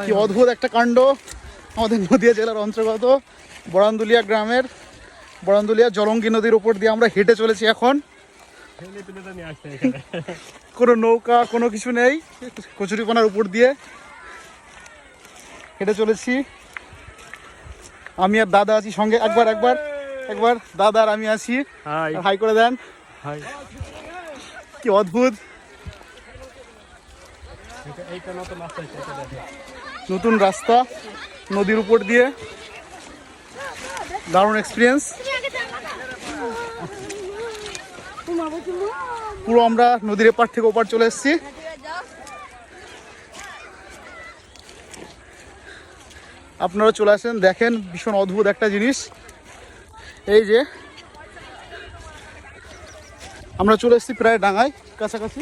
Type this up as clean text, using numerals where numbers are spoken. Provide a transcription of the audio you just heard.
কি অদ্ভুত একটা কাণ্ড। আমাদের নদিয়া জেলার অন্তর্গত বরান্দুলিয়া গ্রামের বরান্দুলিয়া জলঙ্গি নদীর উপর দিয়ে আমরা হেঁটে চলেছি এখন। কোনো নৌকা কোনো কিছু নেই, কচুরিপানার উপর দিয়ে হেঁটে চলেছি। আমি আর দাদা আছি সঙ্গে। একবার দাদা আর আমি আছি। হাই করে দেন। কি অদ্ভুত নতুন রাস্তা নদীর উপর দিয়ে, দারুণ এক্সপিরিয়েন্স। পুরো আমরা নদীর এপার থেকে ওপার চলে এসেছি। আপনারা চলে আসেন, দেখেন ভীষণ অদ্ভুত একটা জিনিস। এই যে আমরা চলে এসেছি প্রায় ডাঙায় কাছাকাছি।